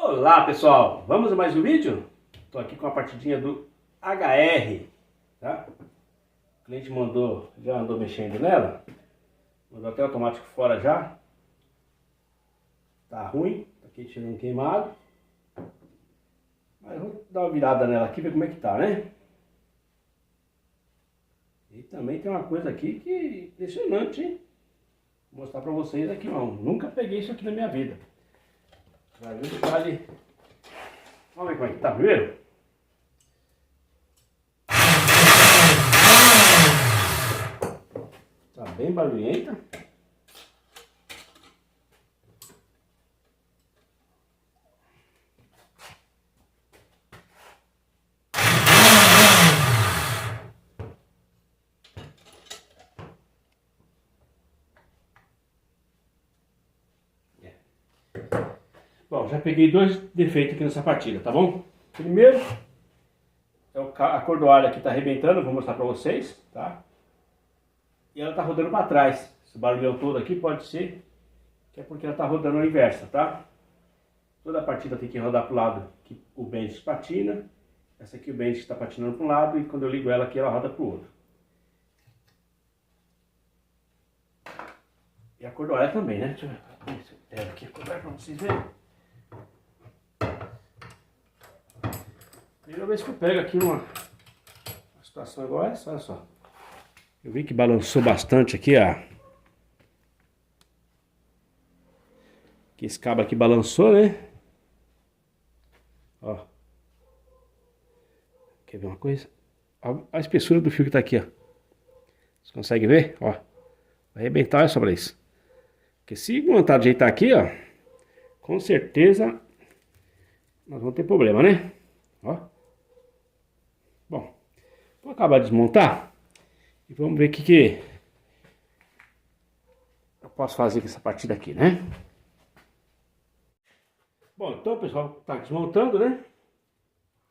Olá pessoal, vamos a mais um vídeo? Estou aqui com a partidinha do HR, tá? O cliente mandou, já andou mexendo nela, mandou até automático fora já. Tá ruim, tá aqui tirando queimado. Mas vamos dar uma virada nela aqui, ver como é que tá, né? E também tem uma coisa aqui que é impressionante, hein? Vou mostrar pra vocês aqui, ó. Nunca peguei isso aqui na minha vida. Vai ver se vale. Vamos ver como é que tá primeiro? Tá bem barulhenta. Bom, já peguei dois defeitos aqui nessa partida, tá bom? Primeiro, é a cordoalha que tá arrebentando, vou mostrar pra vocês, tá? E ela tá rodando pra trás. Esse barulhão todo aqui pode ser que é porque ela tá rodando a inversa, tá? Toda a partida tem que rodar pro lado que o bench patina. Essa aqui o bench está patinando para um lado e quando eu ligo ela aqui ela roda pro outro. E a cordoalha também, né? Deixa eu ver se eu pego aqui a cordoalha pra vocês verem. Primeira vez que eu pego aqui uma situação igual essa, olha só. Eu vi que balançou bastante aqui, ó. Que esse cabo aqui balançou, né? Ó. Quer ver uma coisa? Olha a espessura do fio que tá aqui, ó. Você consegue ver? Ó. Vai arrebentar, olha só pra isso. Porque se montar do jeito tá aqui, ó. Com certeza nós vamos ter problema, né? Ó. Bom. Vou acabar de desmontar. E vamos ver o que eu posso fazer com essa partida aqui, né? Bom, então pessoal, tá desmontando, né?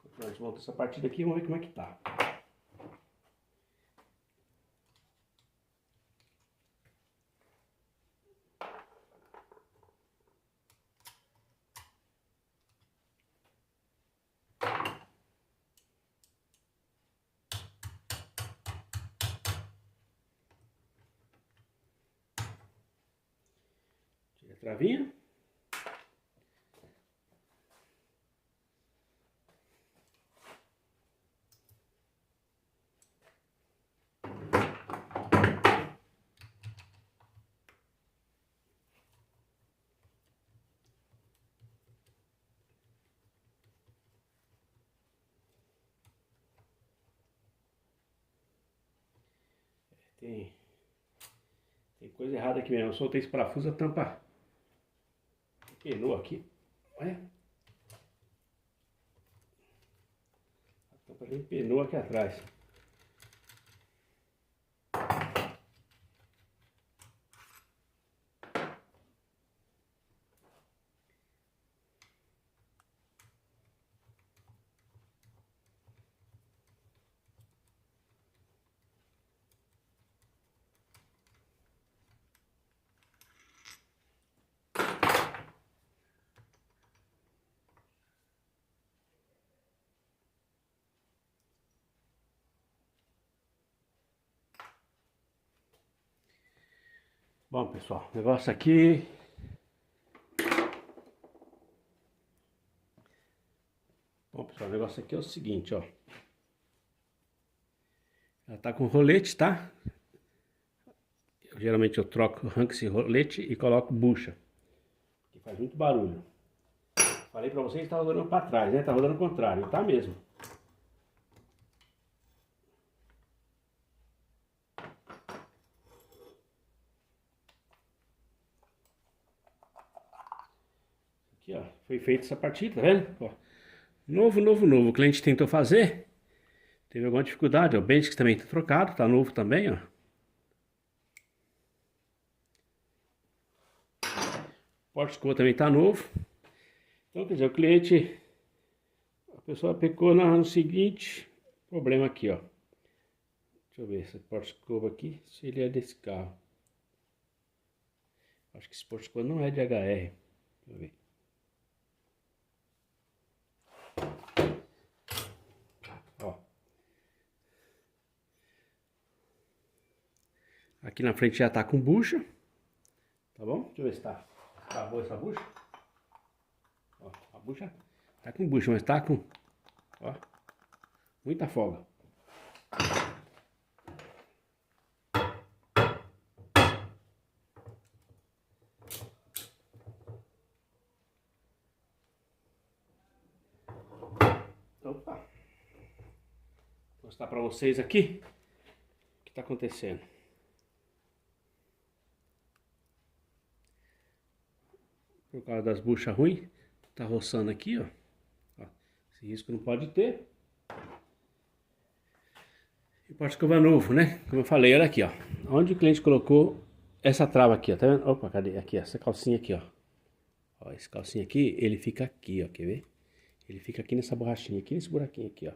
Continuar desmontando essa partida aqui, vamos ver como é que tá. Tira a travinha. Tem coisa errada aqui mesmo. Eu soltei esse parafuso, a tampa penou aqui. Olha. A tampa já empenou aqui atrás. Bom, pessoal, o negócio aqui... Bom, pessoal, o negócio aqui é o seguinte, ó. Ela tá com rolete, tá? Geralmente eu troco, arranco esse rolete e coloco bucha. Que faz muito barulho. Falei pra vocês que tá rodando pra trás, né? Tá rodando ao contrário, tá mesmo. Aqui, ó, foi feita essa partida, tá vendo? Ó, novo. O cliente tentou fazer, teve alguma dificuldade, ó. O bench que também tá trocado, tá novo também, ó. O porta-escova também tá novo. Então, quer dizer, o cliente, a pessoa pecou no seguinte problema aqui, ó. Deixa eu ver esse porta-escova aqui, se ele é desse carro. Acho que esse porta-escova não é de HR. Deixa eu ver. Aqui na frente já tá com bucha. Tá bom? Deixa eu ver se tá boa essa bucha. Ó, a bucha tá com bucha, mas tá com, ó, muita folga. Opa! Vou mostrar pra vocês aqui o que tá acontecendo. Por causa das buchas ruins, tá roçando aqui, ó. Esse risco não pode ter. E porta-escova novo, né? Como eu falei, olha aqui, ó. Onde o cliente colocou essa trava aqui, ó. Tá vendo? Opa, cadê? Aqui, ó. Essa calcinha aqui, ó. Ó, esse calcinha aqui, ele fica aqui, ó. Quer ver? Ele fica aqui nessa borrachinha, aqui nesse buraquinho aqui, ó.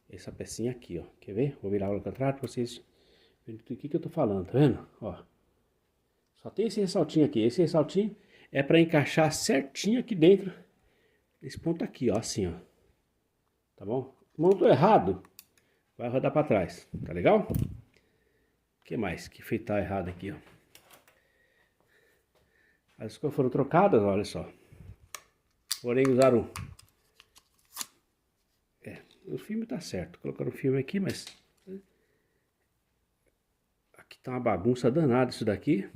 Essa pecinha aqui, ó. Quer ver? Vou virar o contrário pra vocês verem do que eu tô falando, tá vendo? Ó. Só tem esse ressaltinho aqui. Esse ressaltinho é pra encaixar certinho aqui dentro desse ponto aqui, ó. Assim, ó. Tá bom? Montou errado, vai rodar pra trás. Tá legal? O que mais? Que feito tá errado aqui, ó. As coisas foram trocadas, olha só. Porém, usaram... o filme tá certo. Colocaram o filme aqui, mas... aqui tá uma bagunça danada isso daqui.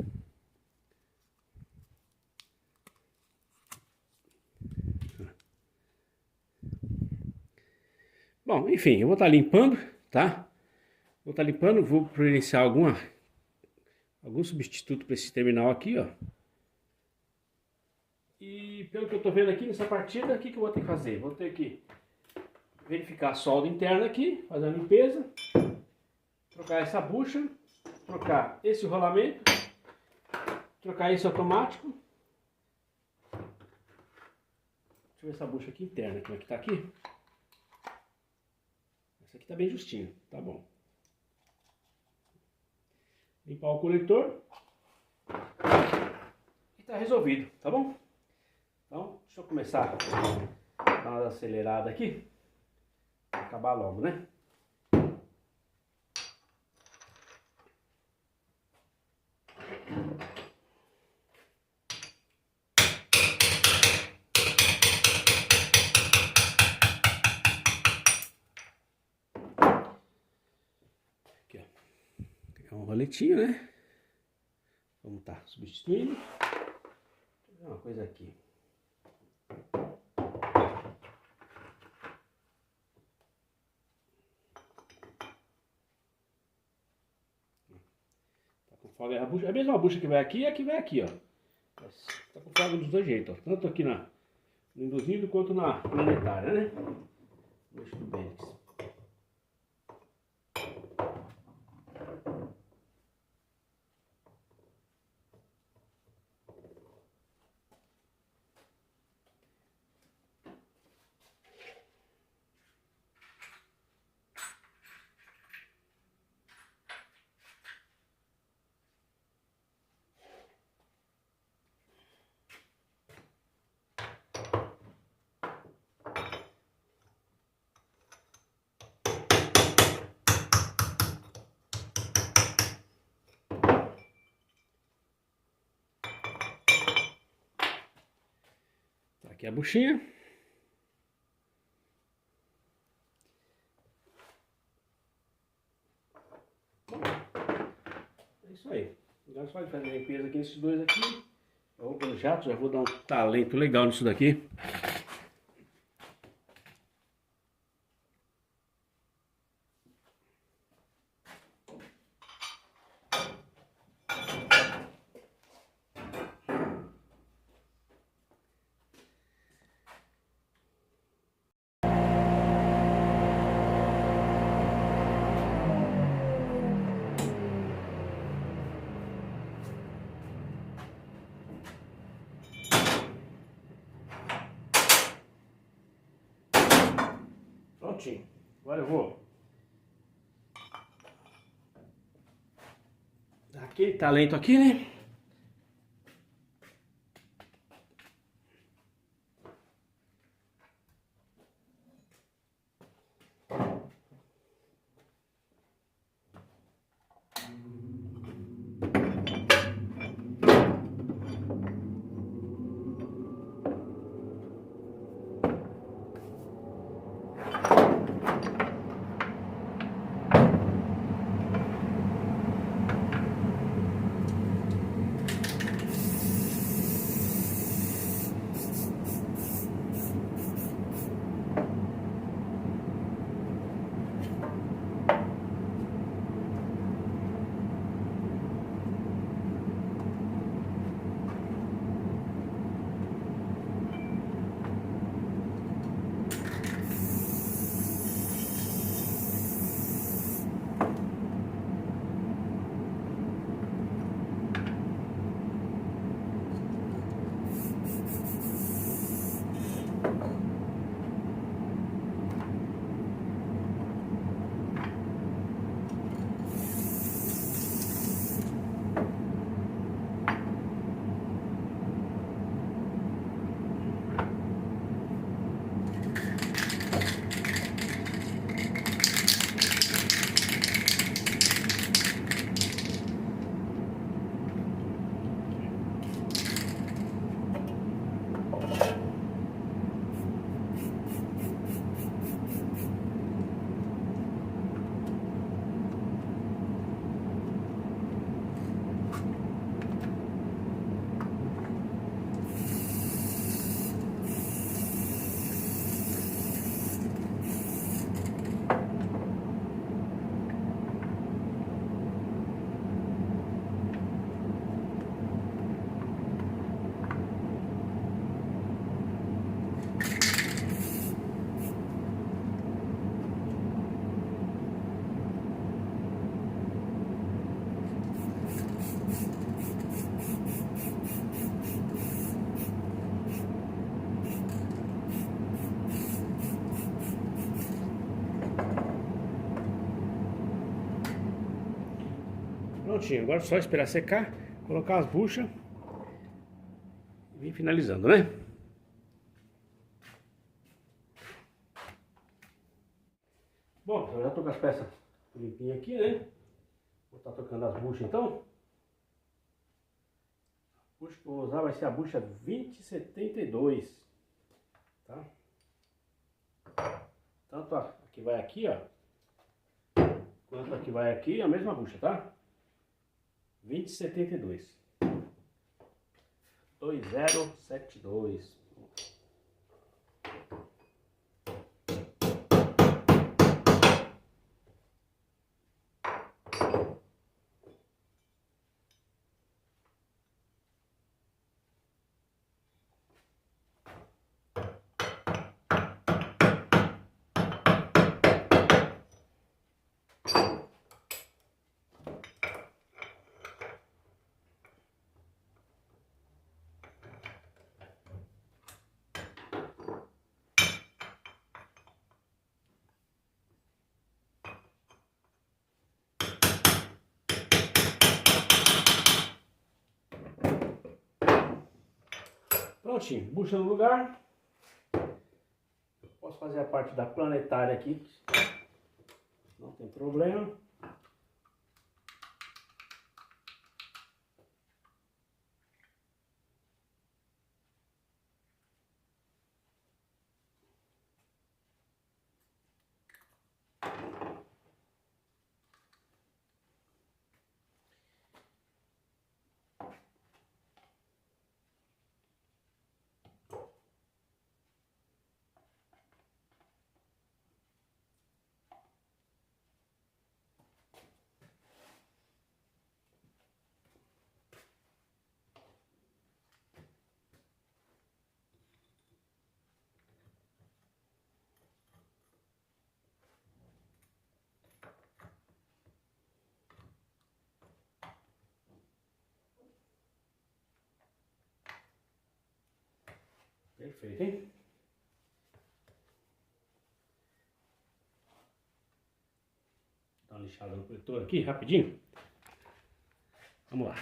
Bom, enfim, eu vou estar limpando, tá? Vou estar limpando, vou providenciar algum substituto para esse terminal aqui, ó. E pelo que eu tô vendo aqui nessa partida, o que eu vou ter que fazer? Vou ter que verificar a solda interna aqui, fazer a limpeza, trocar essa bucha, trocar esse rolamento, trocar esse automático. Deixa eu ver essa bucha aqui interna, como é que tá aqui. Essa aqui tá bem justinho, tá bom. Limpar o coletor e tá resolvido, tá bom? Então, deixa eu começar a dar uma acelerada aqui, pra acabar logo, né? Aqui, ó. É um roletinho, né? Vamos estar substituindo. Deixa eu ver uma coisa aqui. Tá com folga. A mesma bucha que vai aqui é a que vai aqui, ó. Mas tá com folga dos dois jeitos, ó. Tanto aqui no induzido quanto na planetária, né? Deixa do Bendix. Tá aqui a buchinha. É isso aí. Agora só de fazer a limpeza aqui nesses dois aqui. Eu vou pelo jato, já vou dar um talento legal nisso daqui. Prontinho. Agora eu vou dar aquele talento aqui, né? Prontinho, agora é só esperar secar, colocar as buchas e vir finalizando, né? Bom, eu já tô com as peças limpinhas aqui, né? Vou estar trocando as buchas então. A bucha que eu vou usar vai ser a bucha 2072, tá? Tanto a que vai aqui, ó, quanto a que vai aqui, a mesma bucha, tá? 2072. 2072. Prontinho, bucha no lugar. Posso fazer a parte da planetária aqui, não tem problema. Perfeito, hein? Dá uma lixada no coletor aqui, rapidinho. Vamos lá.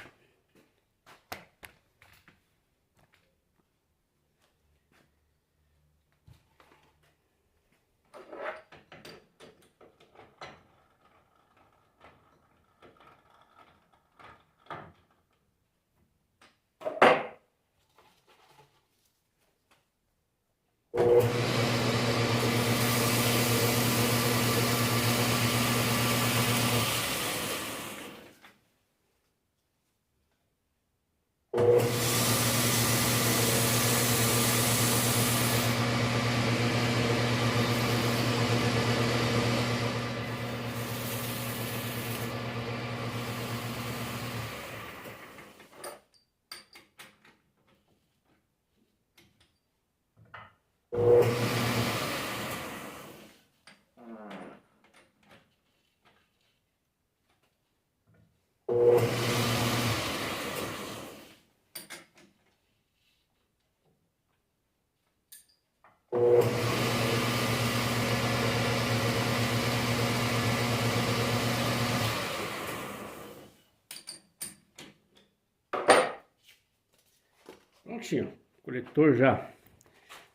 Prontinho, coletor já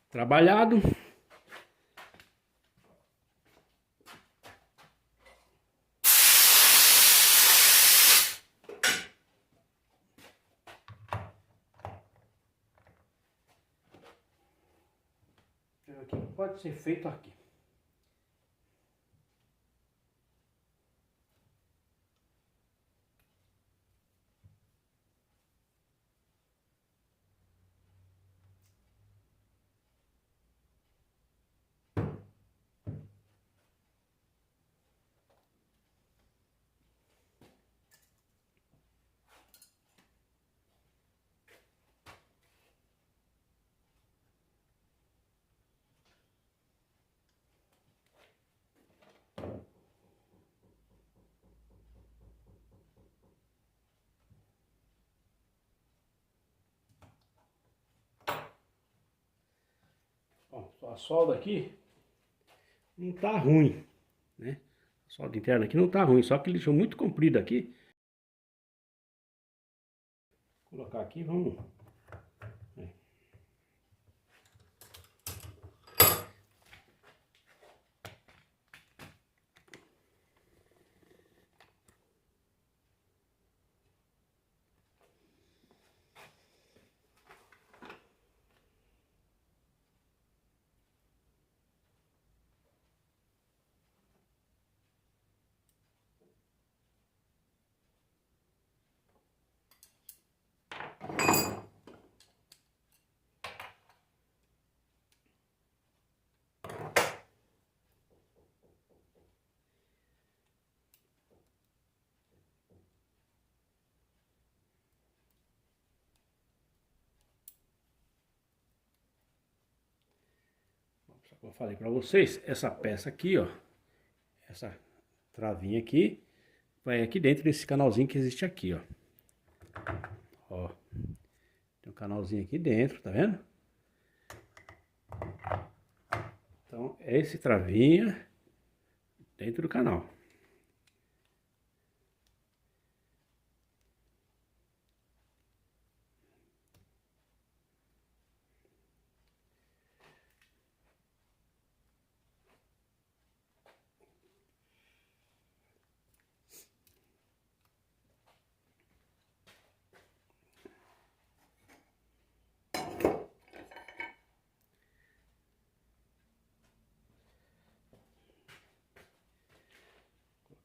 trabalhado. Aqui pode ser feito aqui. Bom, a solda aqui não tá ruim, né? A solda interna aqui não tá ruim, só que ele deixou muito comprido aqui. colocar aqui, vamos. Como eu falei para vocês, essa peça aqui, ó, essa travinha aqui, vai aqui dentro desse canalzinho que existe aqui, ó. Ó, tem um canalzinho aqui dentro, tá vendo? Então, é esse travinha dentro do canal.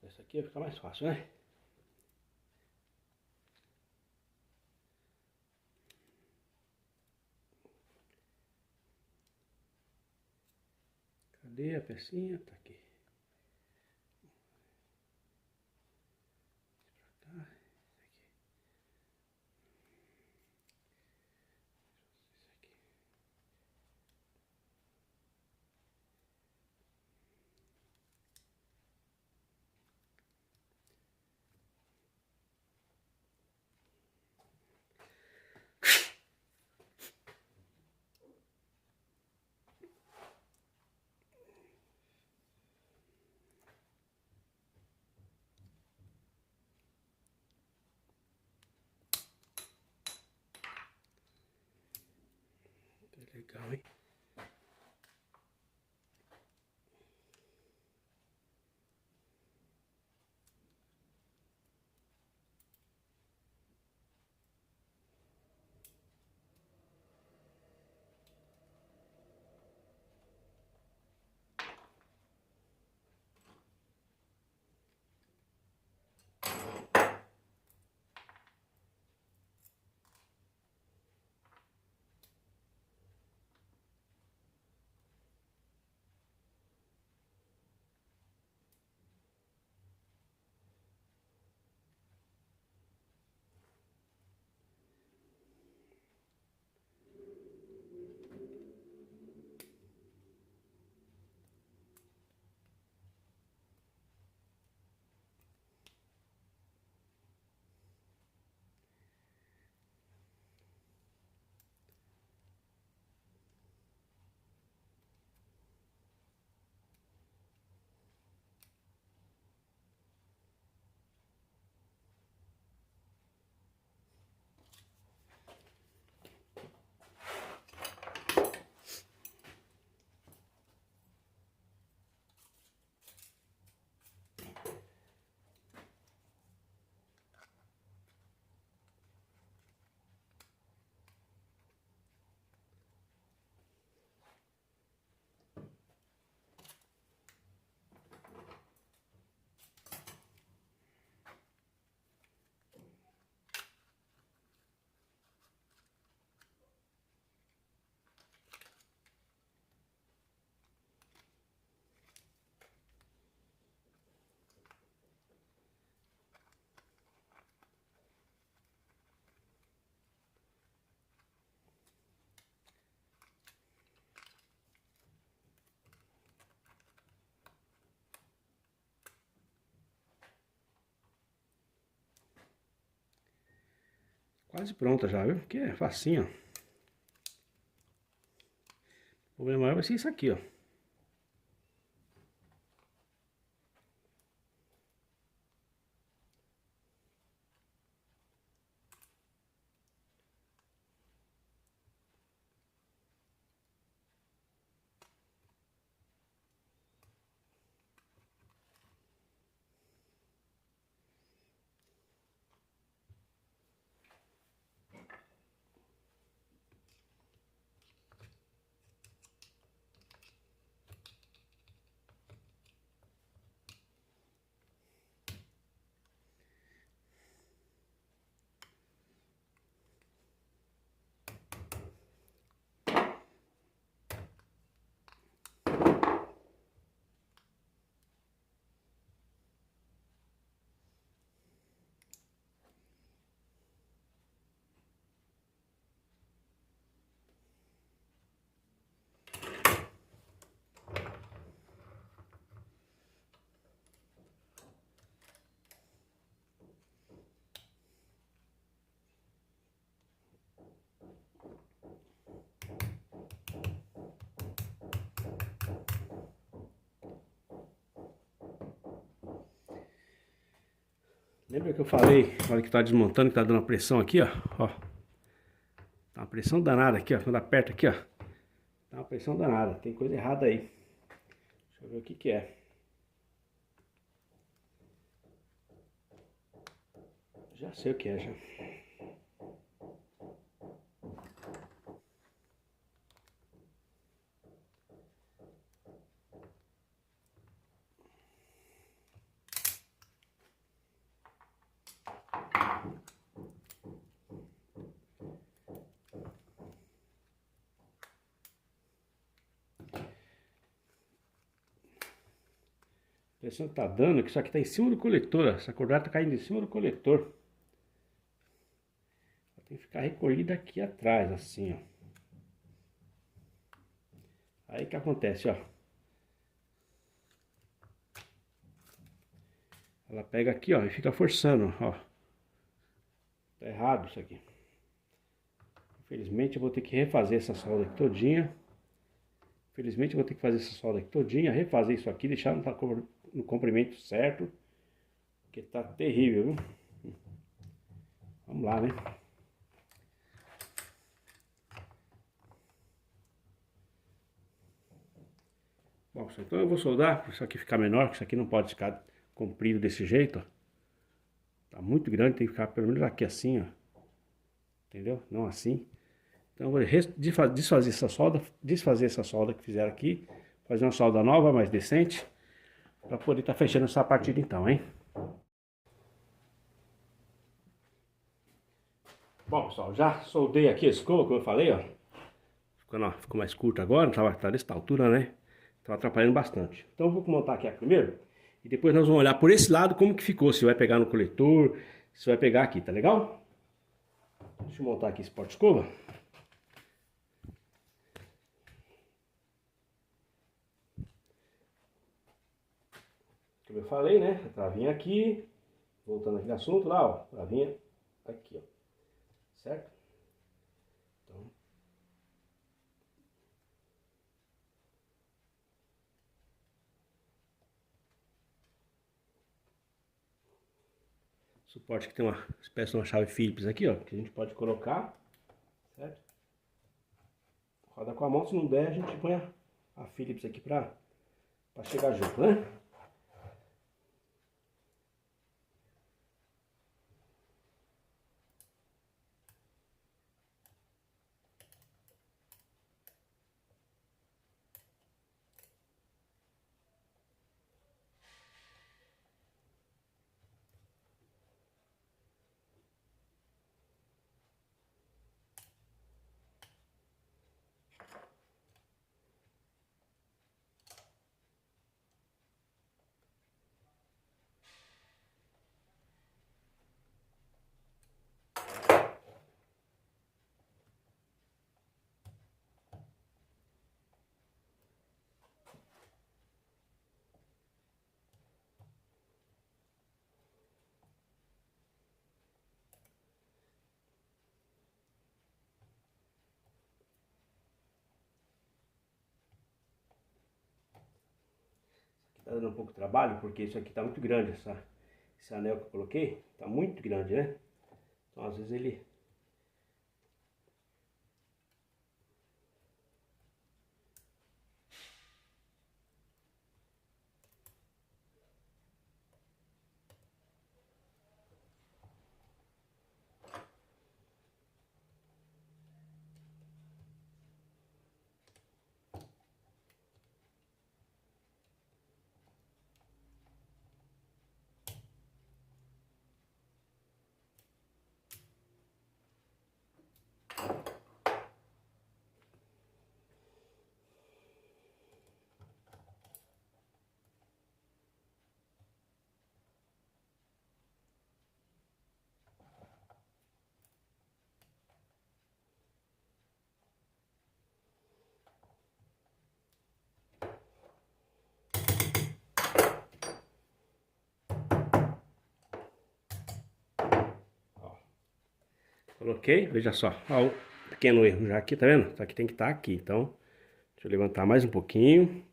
Essa aqui vai ficar mais fácil, né? Cadê a pecinha? Tá aqui. Pra cá, esse aqui. Esse aqui. Tá legal, hein? Quase pronta já, viu? Porque é facinho, ó. O problema maior vai ser isso aqui, ó. Lembra que eu falei, na hora que tá desmontando, que tá dando uma pressão aqui, ó. Ó. Tá uma pressão danada aqui, ó. Quando aperta aqui, ó. Tá uma pressão danada. Tem coisa errada aí. Deixa eu ver o que que é. Já sei o que é, já. A pressão que tá dando é que isso aqui tá em cima do coletor, ó. Essa corda tá caindo em cima do coletor. Tem que ficar recolhida aqui atrás, assim, ó. Aí que acontece, ó. Ela pega aqui, ó, e fica forçando, ó. Tá errado isso aqui. Infelizmente eu vou ter que refazer essa solda aqui todinha. Infelizmente eu vou ter que fazer essa solda aqui todinha, refazer isso aqui, deixar no comprimento certo. Porque tá terrível, viu? Vamos lá, né? Bom, então eu vou soldar para isso aqui ficar menor, porque isso aqui não pode ficar comprido desse jeito, ó. Tá muito grande, tem que ficar pelo menos aqui assim, ó. Entendeu? Não assim. Então eu vou desfazer essa solda que fizeram aqui, fazer uma solda nova, mais decente, para poder estar fechando essa partida então, hein? Bom, pessoal, já soldei aqui a escova, como eu falei, ó. Ficou mais curta agora, tá dessa altura, né? Tava atrapalhando bastante. Então eu vou montar aqui a primeiro, e depois nós vamos olhar por esse lado como que ficou, se vai pegar no coletor, se vai pegar aqui, tá legal? Deixa eu montar aqui esse porta-escova. Como eu falei, né? A travinha aqui, voltando aqui no assunto lá, ó. Travinha aqui, ó. Certo? Então, suporte que tem uma espécie de uma chave Phillips aqui, ó, que a gente pode colocar, certo? Roda com a mão, se não der, a gente põe a Phillips aqui pra chegar junto, né? Tá dando um pouco de trabalho, porque isso aqui tá muito grande, esse anel que eu coloquei, tá muito grande, né? Então às vezes ele... Coloquei, veja só, ó, um pequeno erro já aqui, tá vendo? Isso aqui tem que estar aqui, então deixa eu levantar mais um pouquinho.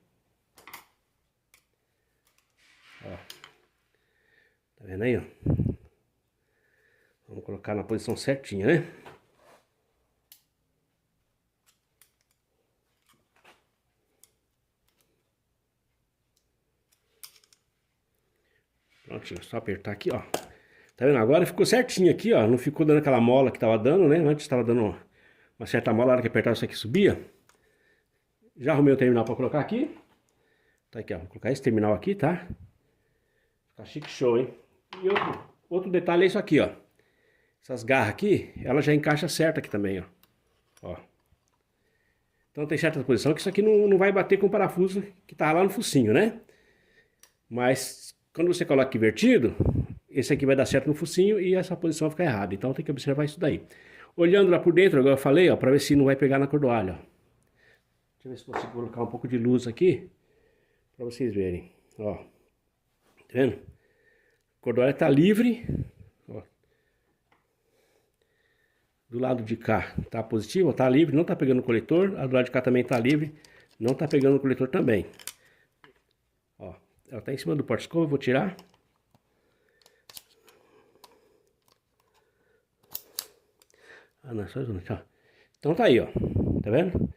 Ó, tá vendo aí, ó? Vamos colocar na posição certinha, né? Prontinho, só apertar aqui, ó. Tá vendo? Agora ficou certinho aqui, ó. Não ficou dando aquela mola que tava dando, né? Antes tava dando uma certa mola, na hora que apertava isso aqui subia. Já arrumei o terminal pra colocar aqui. Tá aqui, ó. Vou colocar esse terminal aqui, tá? Fica chique show, hein? E outro detalhe é isso aqui, ó. Essas garras aqui, ela já encaixa certo aqui também, ó. Então tem certa posição que isso aqui não vai bater com o parafuso que tá lá no focinho, né? Mas quando você coloca aqui invertido, esse aqui vai dar certo no focinho e essa posição vai ficar errada. Então tem que observar isso daí. Olhando lá por dentro, agora eu falei, ó, pra ver se não vai pegar na cordoalha, ó. Deixa eu ver se consigo colocar um pouco de luz aqui, pra vocês verem, ó. Tá vendo? A cordoalha tá livre, ó. Do lado de cá tá positivo, tá livre, não tá pegando o coletor. A do lado de cá também tá livre, não tá pegando o coletor também. Ó, ela tá em cima do porta-escova, eu vou tirar. Ah, não, só isso, ó. Então tá aí, ó. Tá vendo?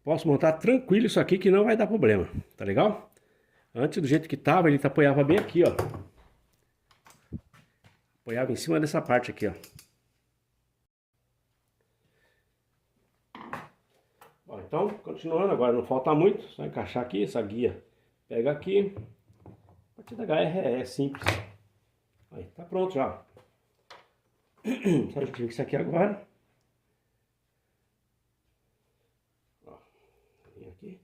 Posso montar tranquilo isso aqui que não vai dar problema. Tá legal? Antes do jeito que tava, ele apoiava bem aqui, ó. Apoiava em cima dessa parte aqui, ó. Bom, então, continuando agora, não falta muito. Só encaixar aqui, essa guia pega aqui. A partir da HR é simples. Aí, tá pronto já. Só a gente ver isso aqui agora. Ó, vem aqui.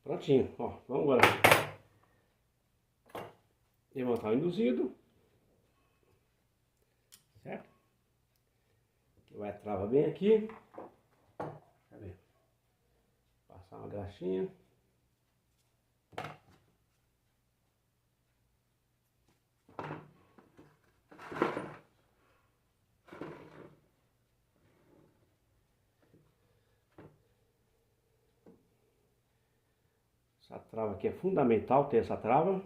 Prontinho, ó, vamos agora levantar o induzido, certo? Que vai a trava bem aqui, cadê? Passar uma graxinha. Essa trava aqui é fundamental ter essa trava.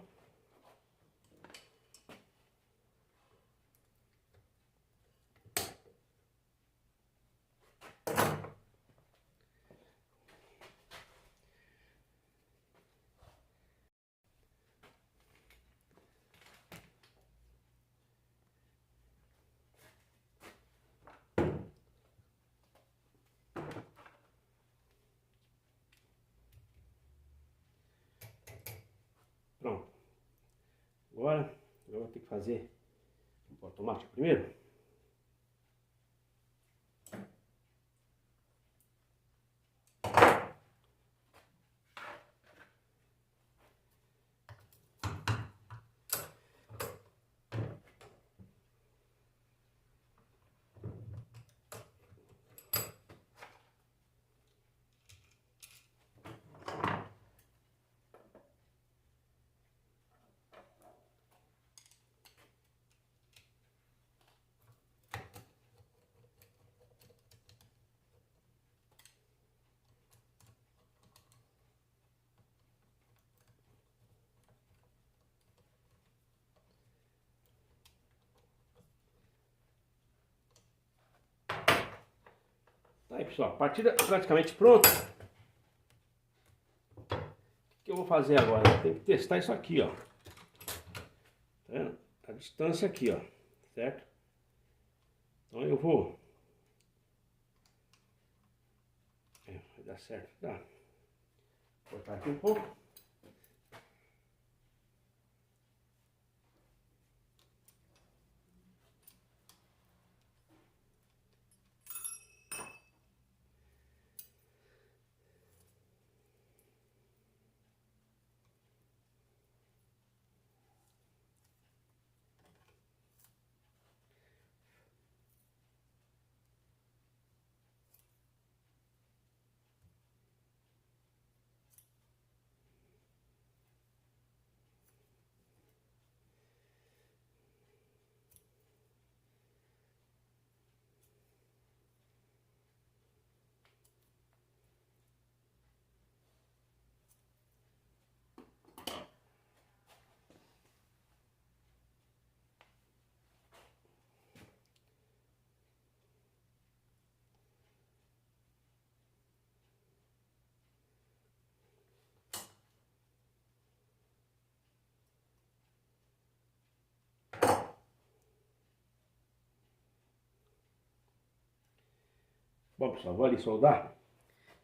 Pronto. Agora eu vou ter que fazer o automático primeiro. Tá aí, pessoal, a partida praticamente pronta. O que eu vou fazer agora? Tem que testar isso aqui, ó. Tá vendo? A distância aqui, ó, certo? Então eu vou... vai dar certo, tá? Vou cortar aqui um pouco. Bom, pessoal, vou ali soldar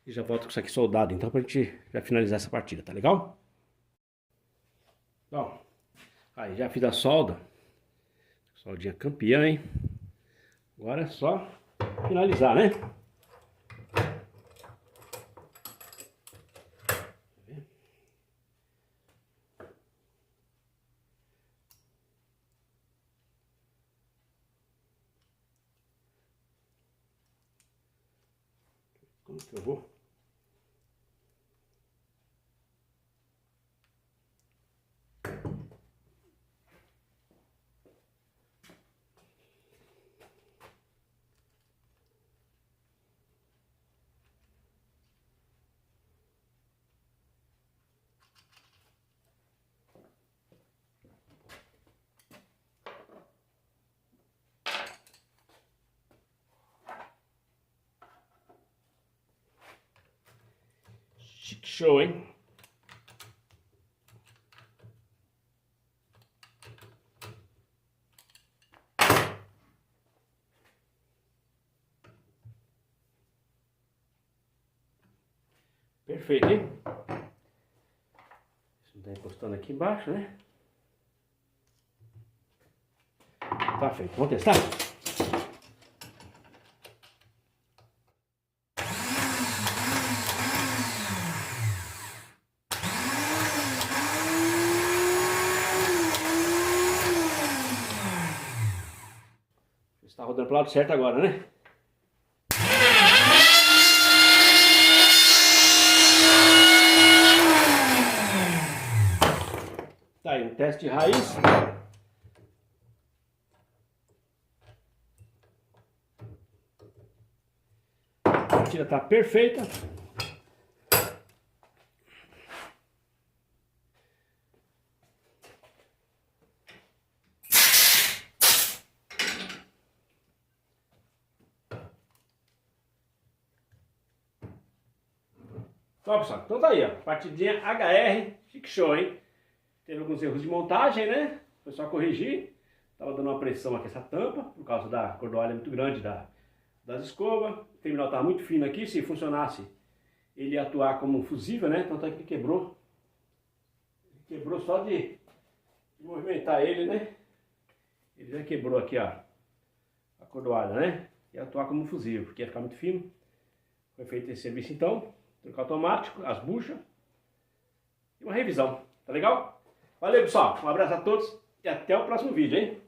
e já volto com isso aqui soldado, então, pra gente já finalizar essa partida, tá legal? Bom, aí já fiz a solda. Soldinha campeã, hein? Agora é só finalizar, né? Como que eu vou? Chique show, hein? Perfeito, hein? Isso não tá encostando aqui embaixo, né? Tá feito. Vamos testar? Está rodando pro lado certo agora, né? Tá aí, um teste de raiz. A partida tá perfeita. Ó, pessoal, então tá aí, ó. Partidinha HR, chique show, hein? Teve alguns erros de montagem, né? Foi só corrigir. Tava dando uma pressão aqui essa tampa, por causa da cordoalha muito grande das escovas. O terminal tava muito fino aqui, se funcionasse, ele ia atuar como um fusível, né? Tanto é que ele quebrou. Ele quebrou só de movimentar ele, né? Ele já quebrou aqui, ó, a cordoalha, né? Ia atuar como um fusível, porque ia ficar muito fino. Foi feito esse serviço então. Trocar automático, as buchas e uma revisão, tá legal? Valeu, pessoal, um abraço a todos e até o próximo vídeo, hein?